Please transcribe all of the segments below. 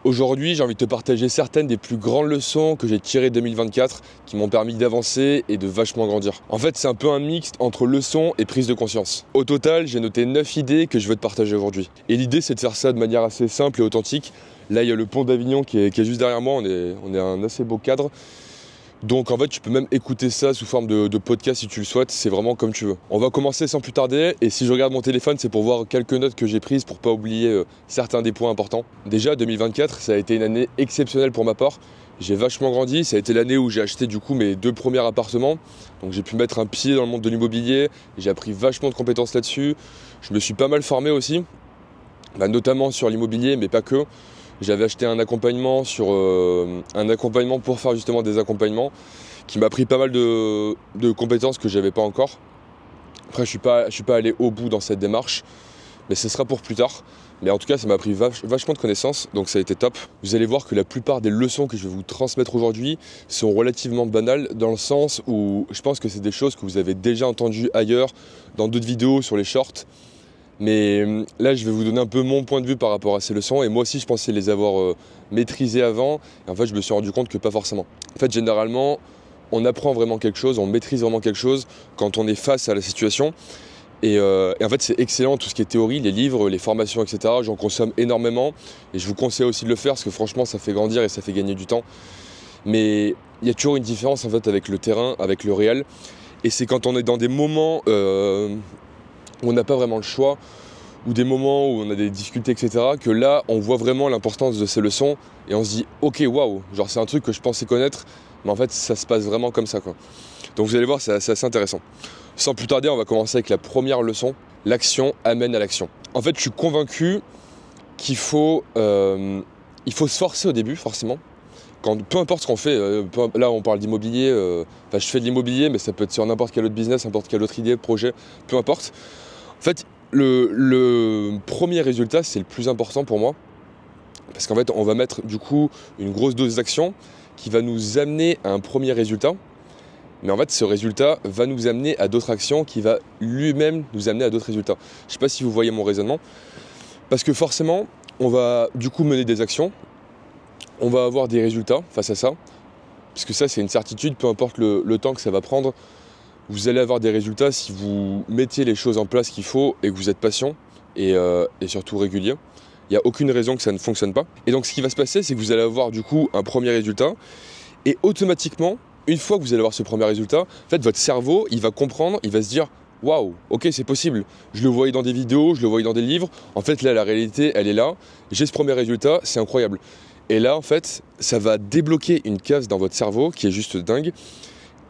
Aujourd'hui, j'ai envie de te partager certaines des plus grandes leçons que j'ai tirées 2024 qui m'ont permis d'avancer et de vachement grandir. En fait, c'est un peu un mix entre leçons et prise de conscience. Au total, j'ai noté 9 idées que je veux te partager aujourd'hui. Et l'idée, c'est de faire ça de manière assez simple et authentique. Là, il y a le pont d'Avignon qui est juste derrière moi, on est un assez beau cadre. Donc en fait, tu peux même écouter ça sous forme de podcast si tu le souhaites, c'est vraiment comme tu veux. On va commencer sans plus tarder, et si je regarde mon téléphone, c'est pour voir quelques notes que j'ai prises pour pas oublier certains des points importants. Déjà, 2024, ça a été une année exceptionnelle pour ma part. J'ai vachement grandi, ça a été l'année où j'ai acheté du coup mes 2 premiers appartements. Donc j'ai pu mettre un pied dans le monde de l'immobilier, j'ai appris vachement de compétences là-dessus. Je me suis pas mal formé aussi, notamment sur l'immobilier, mais pas que. J'avais acheté un accompagnement pour faire justement des accompagnements qui m'a pris pas mal de compétences que j'avais pas encore. Après, je suis pas allé au bout dans cette démarche, mais ce sera pour plus tard. Mais en tout cas, ça m'a pris vachement de connaissances, donc ça a été top. Vous allez voir que la plupart des leçons que je vais vous transmettre aujourd'hui sont relativement banales, dans le sens où je pense que c'est des choses que vous avez déjà entendues ailleurs, dans d'autres vidéos sur les shorts. Mais là, je vais vous donner un peu mon point de vue par rapport à ces leçons. Et moi aussi, je pensais les avoir maîtrisées avant. Et en fait, je me suis rendu compte que pas forcément. En fait, généralement, on apprend vraiment quelque chose, on maîtrise vraiment quelque chose quand on est face à la situation. Et en fait, c'est excellent tout ce qui est théorie, les livres, les formations, etc. J'en consomme énormément. Et je vous conseille aussi de le faire parce que franchement, ça fait grandir et ça fait gagner du temps. Mais il y a toujours une différence en fait avec le terrain, avec le réel. Et c'est quand on est dans des moments où on n'a pas vraiment le choix, ou des moments où on a des difficultés, etc., que là, on voit vraiment l'importance de ces leçons, et on se dit, ok, waouh, genre c'est un truc que je pensais connaître, mais en fait, ça se passe vraiment comme ça, quoi. Donc vous allez voir, c'est assez intéressant. Sans plus tarder, on va commencer avec la première leçon, l'action amène à l'action. En fait, je suis convaincu qu'il faut se forcer au début, forcément. Peu importe ce qu'on fait, là on parle d'immobilier, je fais de l'immobilier, mais ça peut être sur n'importe quel autre business, n'importe quelle autre idée, projet, peu importe. En fait, le premier résultat, c'est le plus important pour moi, parce qu'en fait, on va mettre du coup une grosse dose d'action qui va nous amener à un premier résultat, mais en fait, ce résultat va nous amener à d'autres actions qui va lui-même nous amener à d'autres résultats. Je ne sais pas si vous voyez mon raisonnement, parce que forcément, on va du coup mener des actions, on va avoir des résultats face à ça, puisque ça, c'est une certitude, peu importe le temps que ça va prendre. Vous allez avoir des résultats si vous mettez les choses en place qu'il faut et que vous êtes patient et surtout régulier. Il n'y a aucune raison que ça ne fonctionne pas. Et donc ce qui va se passer, c'est que vous allez avoir du coup un premier résultat et automatiquement, une fois que vous allez avoir ce premier résultat, en fait votre cerveau, il va comprendre, il va se dire « Waouh, ok, c'est possible. Je le voyais dans des vidéos, je le voyais dans des livres. En fait là, la réalité, elle est là. J'ai ce premier résultat, c'est incroyable. » Et là, en fait, ça va débloquer une case dans votre cerveau qui est juste dingue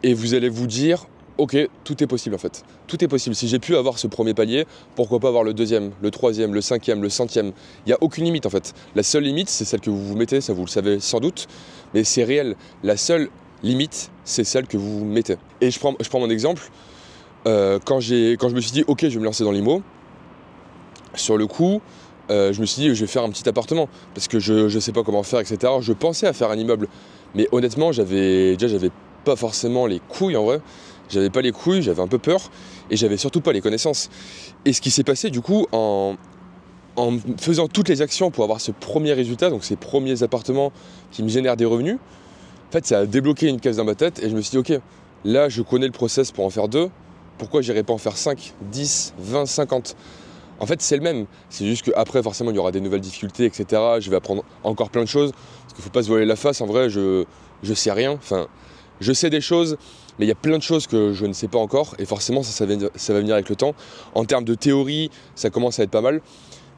et vous allez vous dire ok, tout est possible en fait. Tout est possible. Si j'ai pu avoir ce premier palier, pourquoi pas avoir le deuxième, le troisième, le cinquième, le centième. Il n'y a aucune limite en fait. La seule limite, c'est celle que vous vous mettez, ça vous le savez sans doute, mais c'est réel. La seule limite, c'est celle que vous vous mettez. Et je prends mon exemple. Quand je me suis dit, ok, je vais me lancer dans l'IMO, sur le coup, je me suis dit, je vais faire un petit appartement, parce que je ne sais pas comment faire, etc. Je pensais à faire un immeuble, mais honnêtement, j'avais pas forcément les couilles en vrai. J'avais pas les couilles, j'avais un peu peur et j'avais surtout pas les connaissances. Et ce qui s'est passé du coup en faisant toutes les actions pour avoir ce premier résultat, donc ces premiers appartements qui me génèrent des revenus, en fait ça a débloqué une case dans ma tête et je me suis dit ok, là je connais le process pour en faire 2, pourquoi j'irais pas en faire 5, 10, 20, 50 ? En fait c'est le même, c'est juste qu'après forcément il y aura des nouvelles difficultés, etc. Je vais apprendre encore plein de choses, parce qu'il faut pas se voiler la face, en vrai je sais rien, enfin je sais des choses, mais il y a plein de choses que je ne sais pas encore, et forcément ça va venir avec le temps. En termes de théorie, ça commence à être pas mal,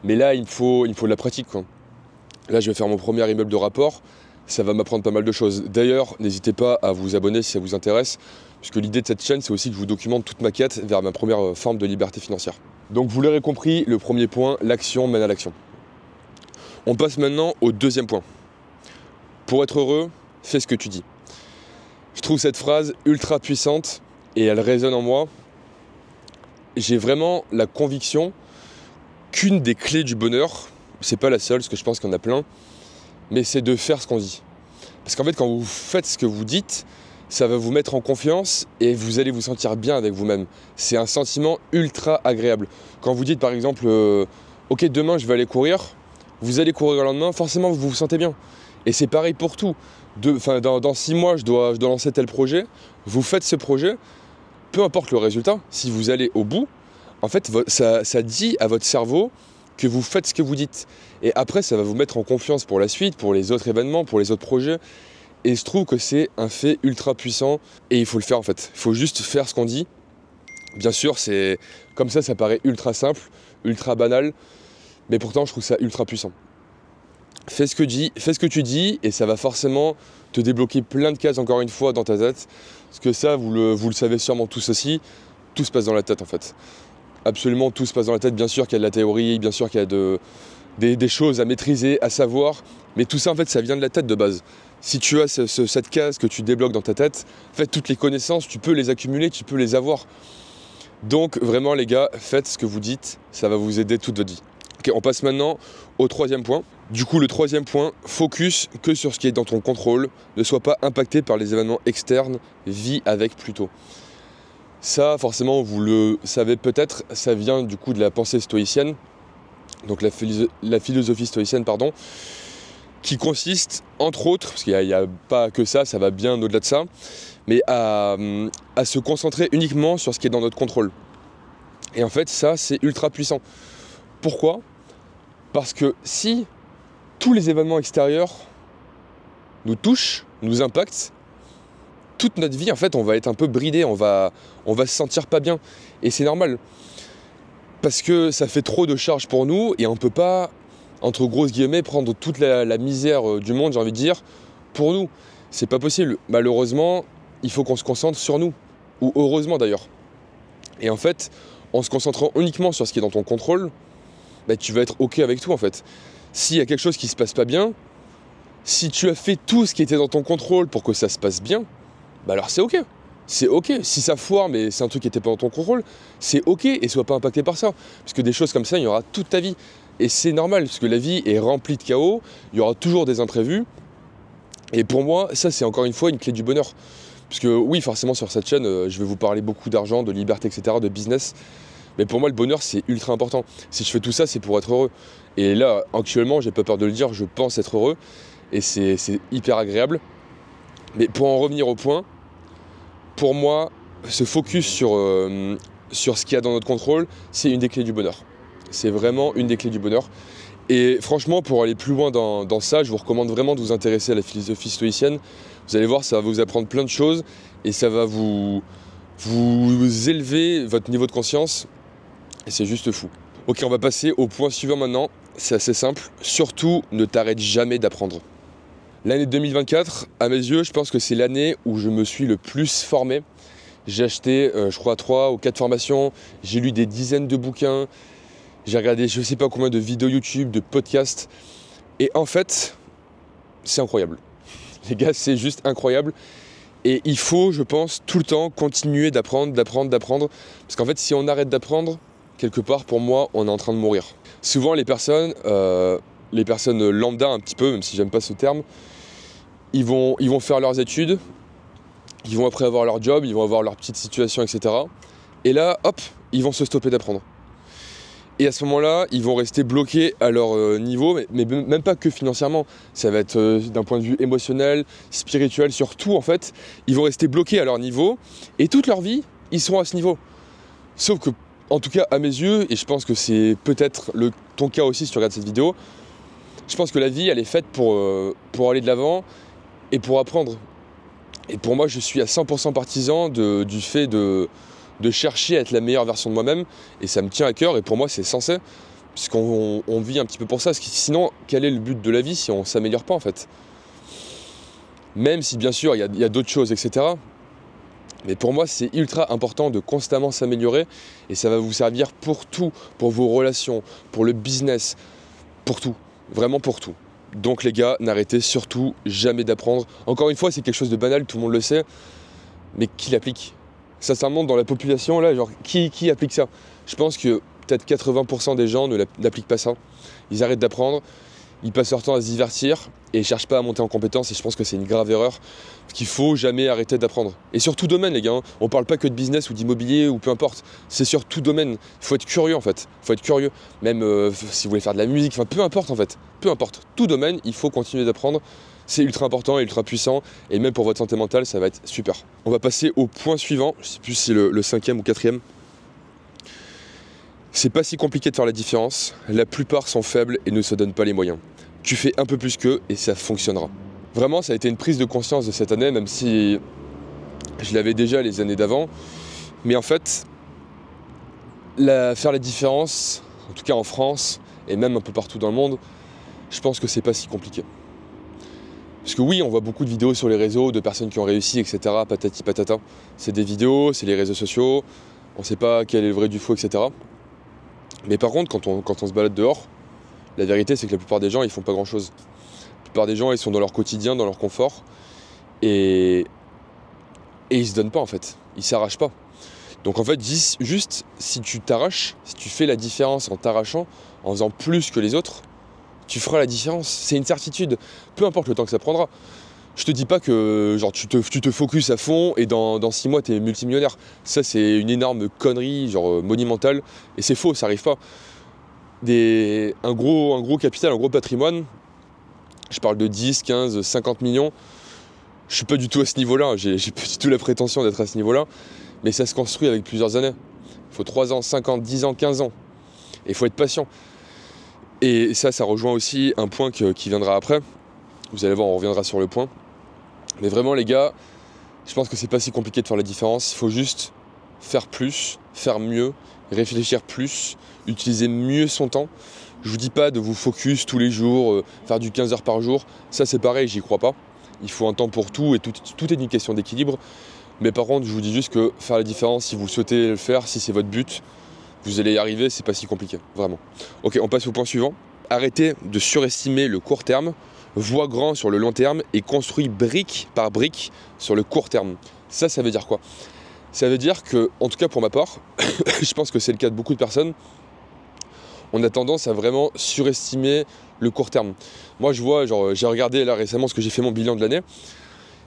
mais là il me faut de la pratique, quoi. Là je vais faire mon premier immeuble de rapport, ça va m'apprendre pas mal de choses. D'ailleurs, n'hésitez pas à vous abonner si ça vous intéresse, puisque l'idée de cette chaîne c'est aussi que je vous documente toute ma quête vers ma première forme de liberté financière. Donc vous l'aurez compris, le premier point, l'action mène à l'action. On passe maintenant au deuxième point. Pour être heureux, fais ce que tu dis. Je trouve cette phrase ultra puissante et elle résonne en moi. J'ai vraiment la conviction qu'une des clés du bonheur, c'est pas la seule, parce que je pense qu'il y en a plein, mais c'est de faire ce qu'on dit. Parce qu'en fait, quand vous faites ce que vous dites, ça va vous mettre en confiance et vous allez vous sentir bien avec vous-même. C'est un sentiment ultra agréable. Quand vous dites par exemple, ok, demain je vais aller courir, vous allez courir le lendemain, forcément vous vous sentez bien. Et c'est pareil pour tout. Dans 6 mois, je dois lancer tel projet. Vous faites ce projet, peu importe le résultat, si vous allez au bout, en fait, ça dit à votre cerveau que vous faites ce que vous dites. Et après, ça va vous mettre en confiance pour la suite, pour les autres événements, pour les autres projets. Et je trouve que c'est un fait ultra puissant et il faut le faire en fait. Il faut juste faire ce qu'on dit. Bien sûr, c'est comme ça paraît ultra simple, ultra banal, mais pourtant je trouve ça ultra puissant. Fais ce que tu dis et ça va forcément te débloquer plein de cases encore une fois dans ta tête. Parce que ça, vous le savez sûrement tous aussi, tout se passe dans la tête en fait. Absolument tout se passe dans la tête. Bien sûr qu'il y a de la théorie, bien sûr qu'il y a des choses à maîtriser, à savoir, mais tout ça en fait ça vient de la tête de base. Si tu as cette case que tu débloques dans ta tête, en fait toutes les connaissances, tu peux les accumuler, tu peux les avoir. Donc vraiment les gars, faites ce que vous dites, ça va vous aider toute votre vie. Ok, on passe maintenant au 3e point. Du coup le 3e point, focus que sur ce qui est dans ton contrôle, ne sois pas impacté par les événements externes, vis avec plutôt. Ça forcément vous le savez peut-être, ça vient du coup de la pensée stoïcienne, donc la philosophie stoïcienne pardon, qui consiste, entre autres, parce qu'il n'y a pas que ça va bien au-delà de ça, mais à se concentrer uniquement sur ce qui est dans notre contrôle. Et en fait, ça, c'est ultra puissant. Pourquoi ? Parce que si tous les événements extérieurs nous touchent, nous impactent, toute notre vie, en fait, on va être un peu bridé, on va se sentir pas bien. Et c'est normal. Parce que ça fait trop de charges pour nous et on ne peut pas, entre grosses guillemets, prendre toute la misère du monde, j'ai envie de dire, pour nous. C'est pas possible. Malheureusement, il faut qu'on se concentre sur nous. Ou heureusement d'ailleurs. Et en fait, en se concentrant uniquement sur ce qui est dans ton contrôle, bah, tu vas être OK avec tout en fait. S'il y a quelque chose qui se passe pas bien, si tu as fait tout ce qui était dans ton contrôle pour que ça se passe bien, bah alors c'est OK. C'est OK. Si ça foire, mais c'est un truc qui n'était pas dans ton contrôle, c'est OK et sois pas impacté par ça. Parce que des choses comme ça, il y aura toute ta vie. Et c'est normal, parce que la vie est remplie de chaos, il y aura toujours des imprévus. Et pour moi, ça c'est encore une fois une clé du bonheur. Parce que oui, forcément sur cette chaîne, je vais vous parler beaucoup d'argent, de liberté, etc., de business. Mais pour moi, le bonheur, c'est ultra important. Si je fais tout ça, c'est pour être heureux. Et là, actuellement, j'ai pas peur de le dire, je pense être heureux. Et c'est hyper agréable. Mais pour en revenir au point, pour moi, se focus sur ce qu'il y a dans notre contrôle, c'est une des clés du bonheur. C'est vraiment une des clés du bonheur. Et franchement, pour aller plus loin dans ça, je vous recommande vraiment de vous intéresser à la philosophie stoïcienne. Vous allez voir, ça va vous apprendre plein de choses et ça va vous élever votre niveau de conscience. Et c'est juste fou. Ok, on va passer au point suivant maintenant. C'est assez simple. Surtout, ne t'arrête jamais d'apprendre. L'année 2024, à mes yeux, je pense que c'est l'année où je me suis le plus formé. J'ai acheté, je crois, 3 ou 4 formations. J'ai lu des dizaines de bouquins. J'ai regardé je ne sais pas combien de vidéos YouTube, de podcasts. Et en fait, c'est incroyable. Les gars, c'est juste incroyable. Et il faut, je pense, tout le temps continuer d'apprendre. Parce qu'en fait, si on arrête d'apprendre, quelque part, pour moi, on est en train de mourir. Souvent, les personnes lambda un petit peu, même si j'aime pas ce terme, ils vont faire leurs études, ils vont après avoir leur job, ils vont avoir leur petite situation, etc. Et là, hop, ils vont se stopper d'apprendre. Et à ce moment-là, ils vont rester bloqués à leur niveau, mais même pas que financièrement. Ça va être d'un point de vue émotionnel, spirituel, surtout en fait. Ils vont rester bloqués à leur niveau, et toute leur vie, ils seront à ce niveau. Sauf que, en tout cas à mes yeux, et je pense que c'est peut-être ton cas aussi si tu regardes cette vidéo, je pense que la vie, elle est faite pour aller de l'avant et pour apprendre. Et pour moi, je suis à 100% partisan du fait de chercher à être la meilleure version de moi-même, et ça me tient à cœur, et pour moi c'est censé, puisqu'on vit un petit peu pour ça, parce que sinon, quel est le but de la vie si on ne s'améliore pas en fait? Même si bien sûr il y a d'autres choses, etc. Mais pour moi c'est ultra important de constamment s'améliorer, et ça va vous servir pour tout, pour vos relations, pour le business, pour tout, vraiment pour tout. Donc les gars, n'arrêtez surtout jamais d'apprendre. Encore une fois, c'est quelque chose de banal, tout le monde le sait, mais qui l'applique? Sincèrement, dans la population, là, genre, qui applique ça? Je pense que peut-être 80% des gens n'appliquent pas ça. Ils arrêtent d'apprendre ils passent leur temps à se divertir et ils cherchent pas à monter en compétence, et je pense que c'est une grave erreur, parce qu'il faut jamais arrêter d'apprendre. Et sur tout domaine les gars, hein. On parle pas que de business ou d'immobilier ou peu importe, c'est sur tout domaine, il faut être curieux en fait, il faut être curieux, même si vous voulez faire de la musique, enfin peu importe en fait, peu importe, tout domaine, il faut continuer d'apprendre, c'est ultra important et ultra puissant, et même pour votre santé mentale, ça va être super. On va passer au point suivant, je sais plus si c'est le 5e ou 4e. C'est pas si compliqué de faire la différence, la plupart sont faibles et ne se donnent pas les moyens. Tu fais un peu plus qu'eux et ça fonctionnera. Vraiment, ça a été une prise de conscience de cette année, même si je l'avais déjà les années d'avant. Mais en fait, faire la différence, en tout cas en France, et même un peu partout dans le monde, je pense que c'est pas si compliqué. Parce que oui, on voit beaucoup de vidéos sur les réseaux de personnes qui ont réussi, etc. Patati patata. C'est des vidéos, c'est les réseaux sociaux, on sait pas quel est le vrai du faux, etc. Mais par contre, quand on se balade dehors, la vérité c'est que la plupart des gens ils font pas grand chose. La plupart des gens ils sont dans leur quotidien, dans leur confort, et ils se donnent pas en fait, ils s'arrachent pas. Donc en fait, juste si tu t'arraches, si tu fais la différence en t'arrachant, en faisant plus que les autres, tu feras la différence, c'est une certitude, peu importe le temps que ça prendra. Je te dis pas que genre, tu te focuses à fond et dans 6 mois tu es multimillionnaire. Ça c'est une énorme connerie, genre monumentale, et c'est faux, ça arrive pas. Un gros capital, un gros patrimoine, je parle de 10, 15, 50 millions, je suis pas du tout à ce niveau-là, j'ai pas du tout la prétention d'être à ce niveau-là, mais ça se construit avec plusieurs années. Il faut 3 ans, 5 ans, 10 ans, 15 ans, et il faut être patient. Et ça rejoint aussi un point qui viendra après, vous allez voir, on reviendra sur le point. Mais vraiment les gars, je pense que c'est pas si compliqué de faire la différence, il faut juste faire plus, faire mieux, réfléchir plus, utiliser mieux son temps. Je vous dis pas de vous focus tous les jours, faire du 15 heures par jour, ça c'est pareil, j'y crois pas. Il faut un temps pour tout et tout est une question d'équilibre. Mais par contre, je vous dis juste que faire la différence, si vous souhaitez le faire, si c'est votre but, vous allez y arriver, c'est pas si compliqué, vraiment. Ok, on passe au point suivant. Arrêtez de surestimer le court terme, vois grand sur le long terme et construis brique par brique sur le court terme. Ça veut dire quoi? Ça veut dire que, en tout cas pour ma part, je pense que c'est le cas de beaucoup de personnes, on a tendance à vraiment surestimer le court terme. Moi je vois, genre j'ai regardé là récemment ce que j'ai fait mon bilan de l'année,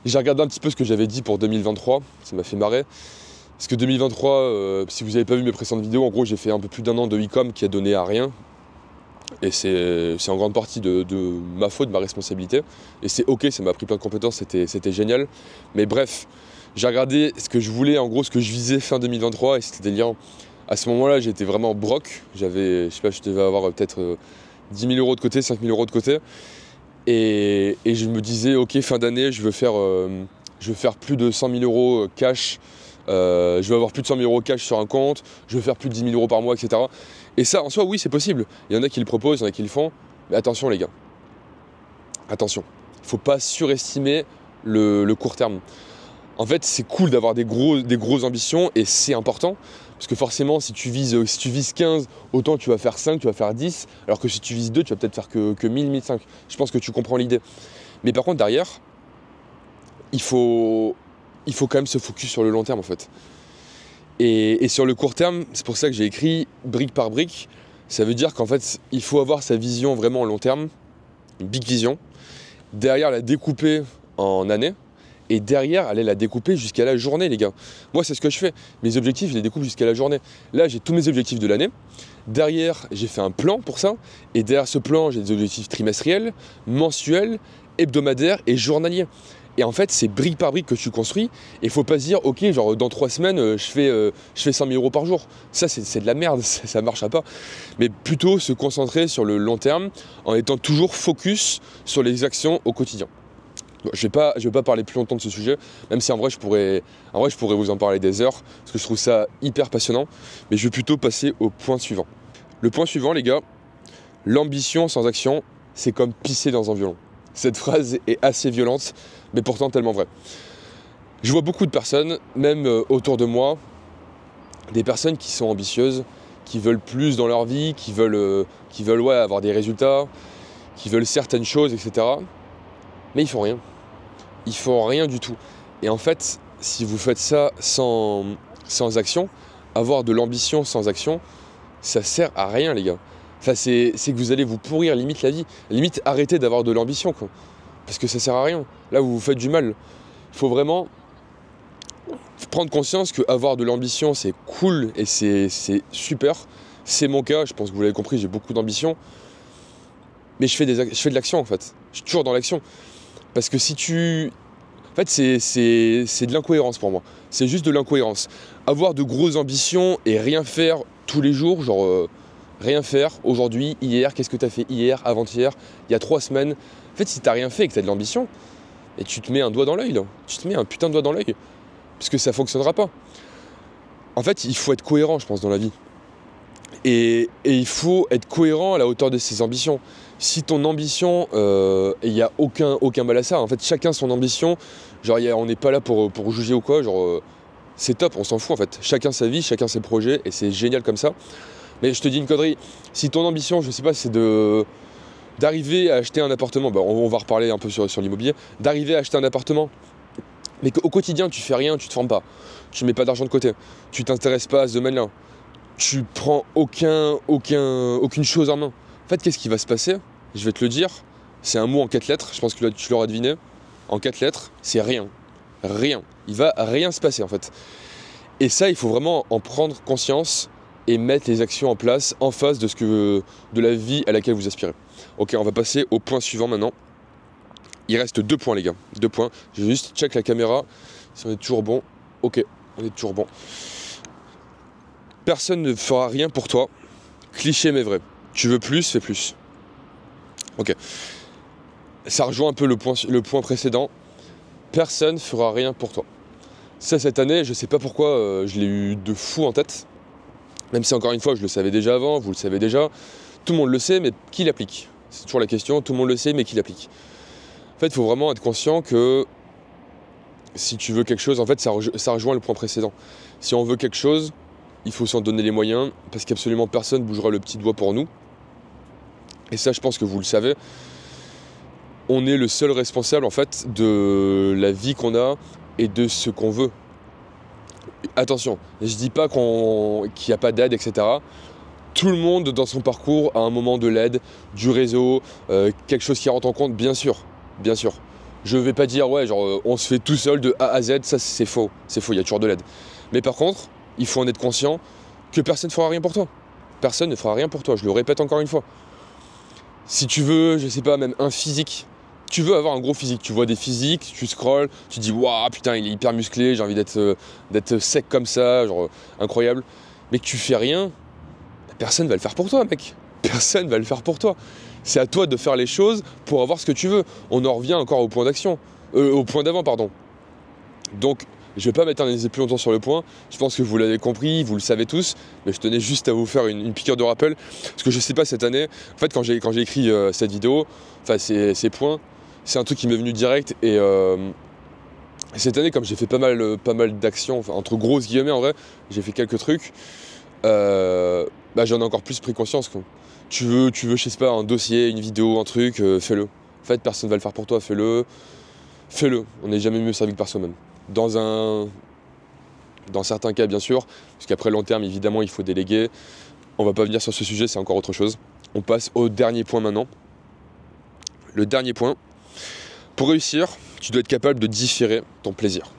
j'ai regardé un petit peu ce que j'avais dit pour 2023, ça m'a fait marrer. Parce que 2023, si vous n'avez pas vu mes précédentes vidéos, en gros j'ai fait un peu plus d'1 an de e-com qui a donné à rien. Et c'est en grande partie de ma faute, de ma responsabilité. Et c'est ok, ça m'a appris plein de compétences, c'était génial. Mais bref, j'ai regardé ce que je voulais, en gros ce que je visais fin 2023, et c'était des liens. À ce moment-là, j'étais vraiment broc. J'avais, je sais pas, je devais avoir peut-être 10 000 euros de côté, 5 000 euros de côté. Et je me disais, ok, fin d'année, je veux faire plus de 100 000 euros cash. Je veux avoir plus de 100 000 euros cash sur un compte, je veux faire plus de 10 000 euros par mois, etc. Et ça, en soi, oui, c'est possible. Il y en a qui le proposent, il y en a qui le font. Mais attention, les gars. Attention. Il ne faut pas surestimer le court terme. En fait, c'est cool d'avoir des grosses ambitions et c'est important. Parce que forcément, si tu vises 15, autant tu vas faire 5, tu vas faire 10. Alors que si tu vises 2, tu vas peut-être faire que 1000, 1005. Je pense que tu comprends l'idée. Mais par contre, derrière, il faut quand même se focus sur le long terme en fait. Et sur le court terme, c'est pour ça que j'ai écrit brique par brique. Ça veut dire qu'en fait, il faut avoir sa vision vraiment long terme, une big vision. Derrière, la découper en années. Et derrière, aller la découper jusqu'à la journée, les gars. Moi, c'est ce que je fais. Mes objectifs, je les découpe jusqu'à la journée. Là, j'ai tous mes objectifs de l'année. Derrière, j'ai fait un plan pour ça. Et derrière ce plan, j'ai des objectifs trimestriels, mensuels, hebdomadaires et journaliers. Et en fait, c'est brique par brique que tu construis. Et il faut pas se dire, ok, genre dans 3 semaines, je fais 100 000 euros par jour. Ça, c'est de la merde, ça ne marchera pas. Mais plutôt se concentrer sur le long terme en étant toujours focus sur les actions au quotidien. Bon, je vais pas parler plus longtemps de ce sujet, même si en vrai je pourrais vous en parler des heures, parce que je trouve ça hyper passionnant. Mais je vais plutôt passer au point suivant. Le point suivant, les gars, l'ambition sans action, c'est comme pisser dans un violon. Cette phrase est assez violente, mais pourtant tellement vraie. Je vois beaucoup de personnes, même autour de moi, des personnes qui sont ambitieuses, qui veulent plus dans leur vie, qui veulent avoir des résultats, qui veulent certaines choses, etc. Mais ils font rien. Ils font rien du tout. Et en fait, si vous faites ça sans action, avoir de l'ambition sans action, ça sert à rien, les gars. Enfin, c'est que vous allez vous pourrir limite la vie. Limite, arrêtez d'avoir de l'ambition, quoi. Parce que ça sert à rien. Là, vous vous faites du mal. Il faut vraiment prendre conscience qu'avoir de l'ambition, c'est cool et c'est super. C'est mon cas, je pense que vous l'avez compris, j'ai beaucoup d'ambition. Mais je fais de l'action, en fait. Je suis toujours dans l'action. Parce que si tu... En fait, c'est de l'incohérence pour moi. C'est juste de l'incohérence. Avoir de grosses ambitions et rien faire tous les jours, genre... rien faire, aujourd'hui, hier, qu'est-ce que tu as fait hier, avant-hier, il y a 3 semaines. En fait, si tu n'as rien fait et que tu as de l'ambition, et tu te mets un doigt dans l'œil, là. Tu te mets un putain de doigt dans l'œil. Parce que ça ne fonctionnera pas. En fait, il faut être cohérent, je pense, dans la vie. Et il faut être cohérent à la hauteur de ses ambitions. Si ton ambition, et il n'y a aucun mal à ça, en fait, chacun son ambition, genre, on n'est pas là pour juger ou quoi, genre, c'est top, on s'en fout, en fait. Chacun sa vie, chacun ses projets, et c'est génial comme ça. Mais je te dis une connerie, si ton ambition, je sais pas, c'est d'arriver à acheter un appartement, bah on va reparler un peu sur l'immobilier, d'arriver à acheter un appartement, mais qu'au quotidien tu fais rien, tu te formes pas, tu mets pas d'argent de côté, tu t'intéresses pas à ce domaine-là, tu prends aucune chose en main. En fait, qu'est-ce qui va se passer? Je vais te le dire, c'est un mot en 4 lettres, je pense que tu l'auras deviné, en 4 lettres, c'est rien. Rien. Il va rien se passer en fait. Et ça, il faut vraiment en prendre conscience et mettre les actions en place en face de la vie à laquelle vous aspirez. Ok, on va passer au point suivant maintenant. Il reste 2 points les gars, 2 points. Je vais juste check la caméra, si on est toujours bon. Ok, on est toujours bon. Personne ne fera rien pour toi. Cliché mais vrai. Tu veux plus, fais plus. Ok. Ça rejoint un peu le point précédent. Personne ne fera rien pour toi. Ça, cette année, je sais pas pourquoi, je l'ai eu de fou en tête. Même si encore une fois, je le savais déjà avant, vous le savez déjà, tout le monde le sait, mais qui l'applique? C'est toujours la question, tout le monde le sait, mais qui l'applique? En fait, il faut vraiment être conscient que si tu veux quelque chose, en fait, ça rejoint le point précédent. Si on veut quelque chose, il faut s'en donner les moyens, parce qu'absolument personne ne bougera le petit doigt pour nous. Et ça, je pense que vous le savez. On est le seul responsable, en fait, de la vie qu'on a et de ce qu'on veut. Attention, je dis pas qu'il n'y a pas d'aide, etc. Tout le monde dans son parcours a un moment de l'aide, du réseau, quelque chose qui rentre en compte, bien sûr, bien sûr. Je vais pas dire, ouais, genre, on se fait tout seul de A à Z, ça c'est faux, il y a toujours de l'aide. Mais par contre, il faut en être conscient que personne ne fera rien pour toi. Personne ne fera rien pour toi, je le répète encore une fois. Si tu veux, je sais pas, même un physique, tu veux avoir un gros physique, tu vois des physiques, tu scrolles, tu te dis waouh putain il est hyper musclé, j'ai envie d'être sec comme ça, genre incroyable, mais que tu fais rien, personne va le faire pour toi mec, personne va le faire pour toi. C'est à toi de faire les choses pour avoir ce que tu veux. On en revient encore au point d'action, au point d'avant pardon. Donc je vais pas m'éterniser plus longtemps sur le point, je pense que vous l'avez compris, vous le savez tous, mais je tenais juste à vous faire une piqûre de rappel, parce que je sais pas cette année, en fait quand j'ai écrit cette vidéo, enfin ces points, c'est un truc qui m'est venu direct et cette année comme j'ai fait pas mal d'actions, enfin, entre grosses guillemets en vrai, j'ai fait quelques trucs, j'en ai encore plus pris conscience quoi. Tu veux, je sais pas, un dossier, une vidéo, un truc, fais-le. En fait personne va le faire pour toi, fais-le. On n'est jamais mieux servi que par soi-même. Dans certains cas bien sûr, parce qu'après long terme évidemment il faut déléguer. On va pas venir sur ce sujet, c'est encore autre chose. On passe au dernier point maintenant. Le dernier point. Pour réussir, tu dois être capable de différer ton plaisir.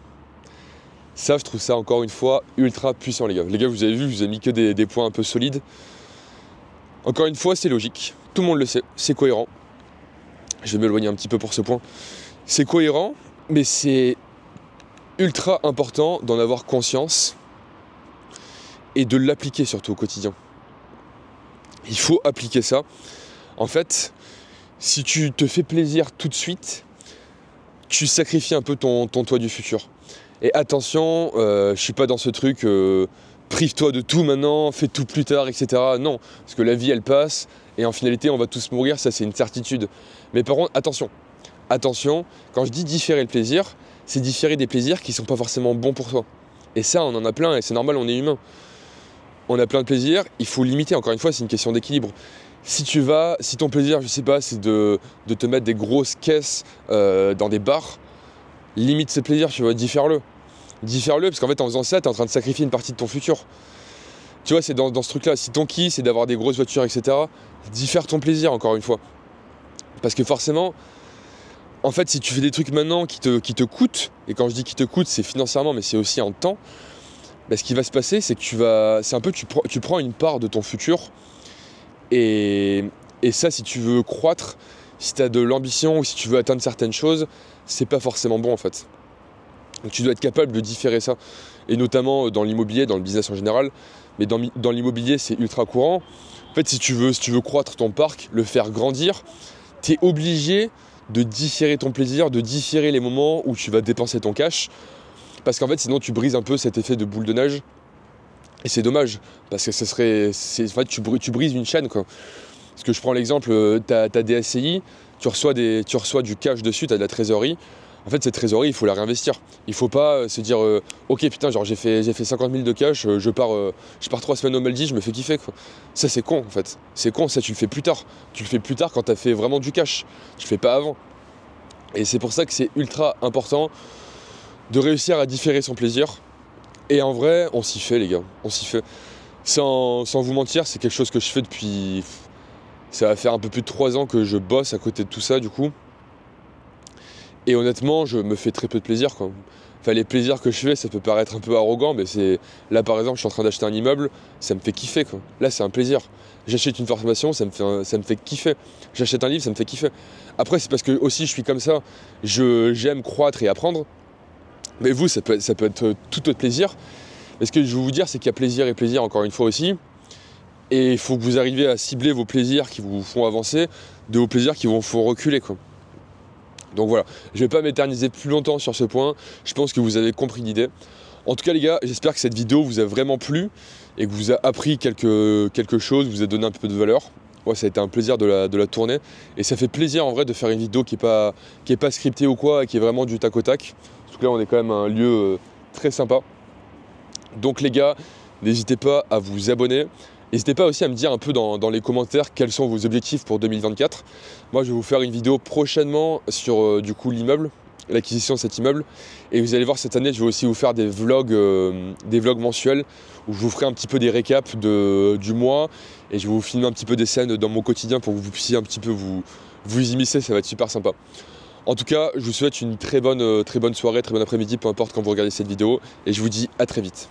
Ça, je trouve ça encore une fois ultra puissant les gars. Les gars, vous avez vu, je vous ai mis que des points un peu solides. Encore une fois, c'est logique. Tout le monde le sait, c'est cohérent. Je vais m'éloigner un petit peu pour ce point. C'est cohérent, mais c'est ultra important d'en avoir conscience et de l'appliquer surtout au quotidien. Il faut appliquer ça. En fait, si tu te fais plaisir tout de suite, tu sacrifies un peu ton toi du futur. Et attention, je suis pas dans ce truc, prive-toi de tout maintenant, fais tout plus tard, etc. Non, parce que la vie elle passe, et en finalité on va tous mourir, ça c'est une certitude. Mais par contre, attention, quand je dis différer le plaisir, c'est différer des plaisirs qui sont pas forcément bons pour toi. Et ça, on en a plein, et c'est normal, on est humain. On a plein de plaisirs, il faut limiter, encore une fois, c'est une question d'équilibre. Si ton plaisir, je sais pas, c'est de te mettre des grosses caisses dans des bars, limite ce plaisir, tu vois, diffère-le. Diffère-le, parce qu'en fait, en faisant ça, tu es en train de sacrifier une partie de ton futur. Tu vois, c'est dans ce truc-là. Si ton kiff, c'est d'avoir des grosses voitures, etc., d'y faire ton plaisir, encore une fois. Parce que forcément, en fait, si tu fais des trucs maintenant qui te coûtent, et quand je dis qui te coûtent, c'est financièrement, mais c'est aussi en temps, bah, ce qui va se passer, c'est que tu prends une part de ton futur, et ça, si tu veux croître, si tu as de l'ambition, ou si tu veux atteindre certaines choses, c'est pas forcément bon, en fait. Donc tu dois être capable de différer ça, et notamment dans l'immobilier, dans le business en général, mais dans l'immobilier, c'est ultra courant. En fait, si tu veux croître ton parc, le faire grandir, tu es obligé de différer ton plaisir, de différer les moments où tu vas dépenser ton cash, parce qu'en fait, sinon, tu brises un peu cet effet de boule de neige, et c'est dommage, parce que en fait, tu brises une chaîne, quoi. Parce que je prends l'exemple, tu as des SCI, tu reçois du cash dessus, tu as de la trésorerie. En fait, cette trésorerie, il faut la réinvestir. Il faut pas se dire ok, putain, genre j'ai fait 50 000 de cash, je pars 3 semaines aux Maldives, je me fais kiffer, quoi. Ça, c'est con, en fait. C'est con, ça, tu le fais plus tard. Tu le fais plus tard quand tu as fait vraiment du cash. Tu le fais pas avant. Et c'est pour ça que c'est ultra important de réussir à différer son plaisir. Et en vrai, on s'y fait, les gars. On s'y fait. Sans vous mentir, c'est quelque chose que je fais depuis... Ça va faire un peu plus de 3 ans que je bosse à côté de tout ça, du coup. Et honnêtement, je me fais très peu de plaisir, quoi. Enfin, les plaisirs que je fais, ça peut paraître un peu arrogant, mais c'est... Là, par exemple, je suis en train d'acheter un immeuble, ça me fait kiffer, quoi. Là, c'est un plaisir. J'achète une formation, ça me fait kiffer. J'achète un livre, ça me fait kiffer. Après, c'est parce que aussi, je suis comme ça. J'aime croître et apprendre. Mais vous, ça peut être tout autre plaisir. Mais ce que je veux vous dire, c'est qu'il y a plaisir et plaisir, encore une fois aussi. Et il faut que vous arriviez à cibler vos plaisirs qui vous font avancer de vos plaisirs qui vous font reculer, quoi. Donc voilà, je ne vais pas m'éterniser plus longtemps sur ce point, je pense que vous avez compris l'idée. En tout cas les gars, j'espère que cette vidéo vous a vraiment plu et que vous a appris quelque chose, vous a donné un peu de valeur. Ouais, ça a été un plaisir de la tourner et ça fait plaisir en vrai de faire une vidéo qui est pas scriptée ou quoi, et qui est vraiment du tac au tac. Surtout que là on est quand même à un lieu très sympa. Donc les gars, n'hésitez pas à vous abonner. N'hésitez pas aussi à me dire un peu dans les commentaires quels sont vos objectifs pour 2024. Moi, je vais vous faire une vidéo prochainement sur du coup l'immeuble, l'acquisition de cet immeuble. Et vous allez voir, cette année, je vais aussi vous faire des vlogs mensuels où je vous ferai un petit peu des récaps du mois et je vais vous filmer un petit peu des scènes dans mon quotidien pour que vous puissiez un petit peu vous immiscer. Ça va être super sympa. En tout cas, je vous souhaite une très bonne soirée, très bon après-midi, peu importe quand vous regardez cette vidéo. Et je vous dis à très vite.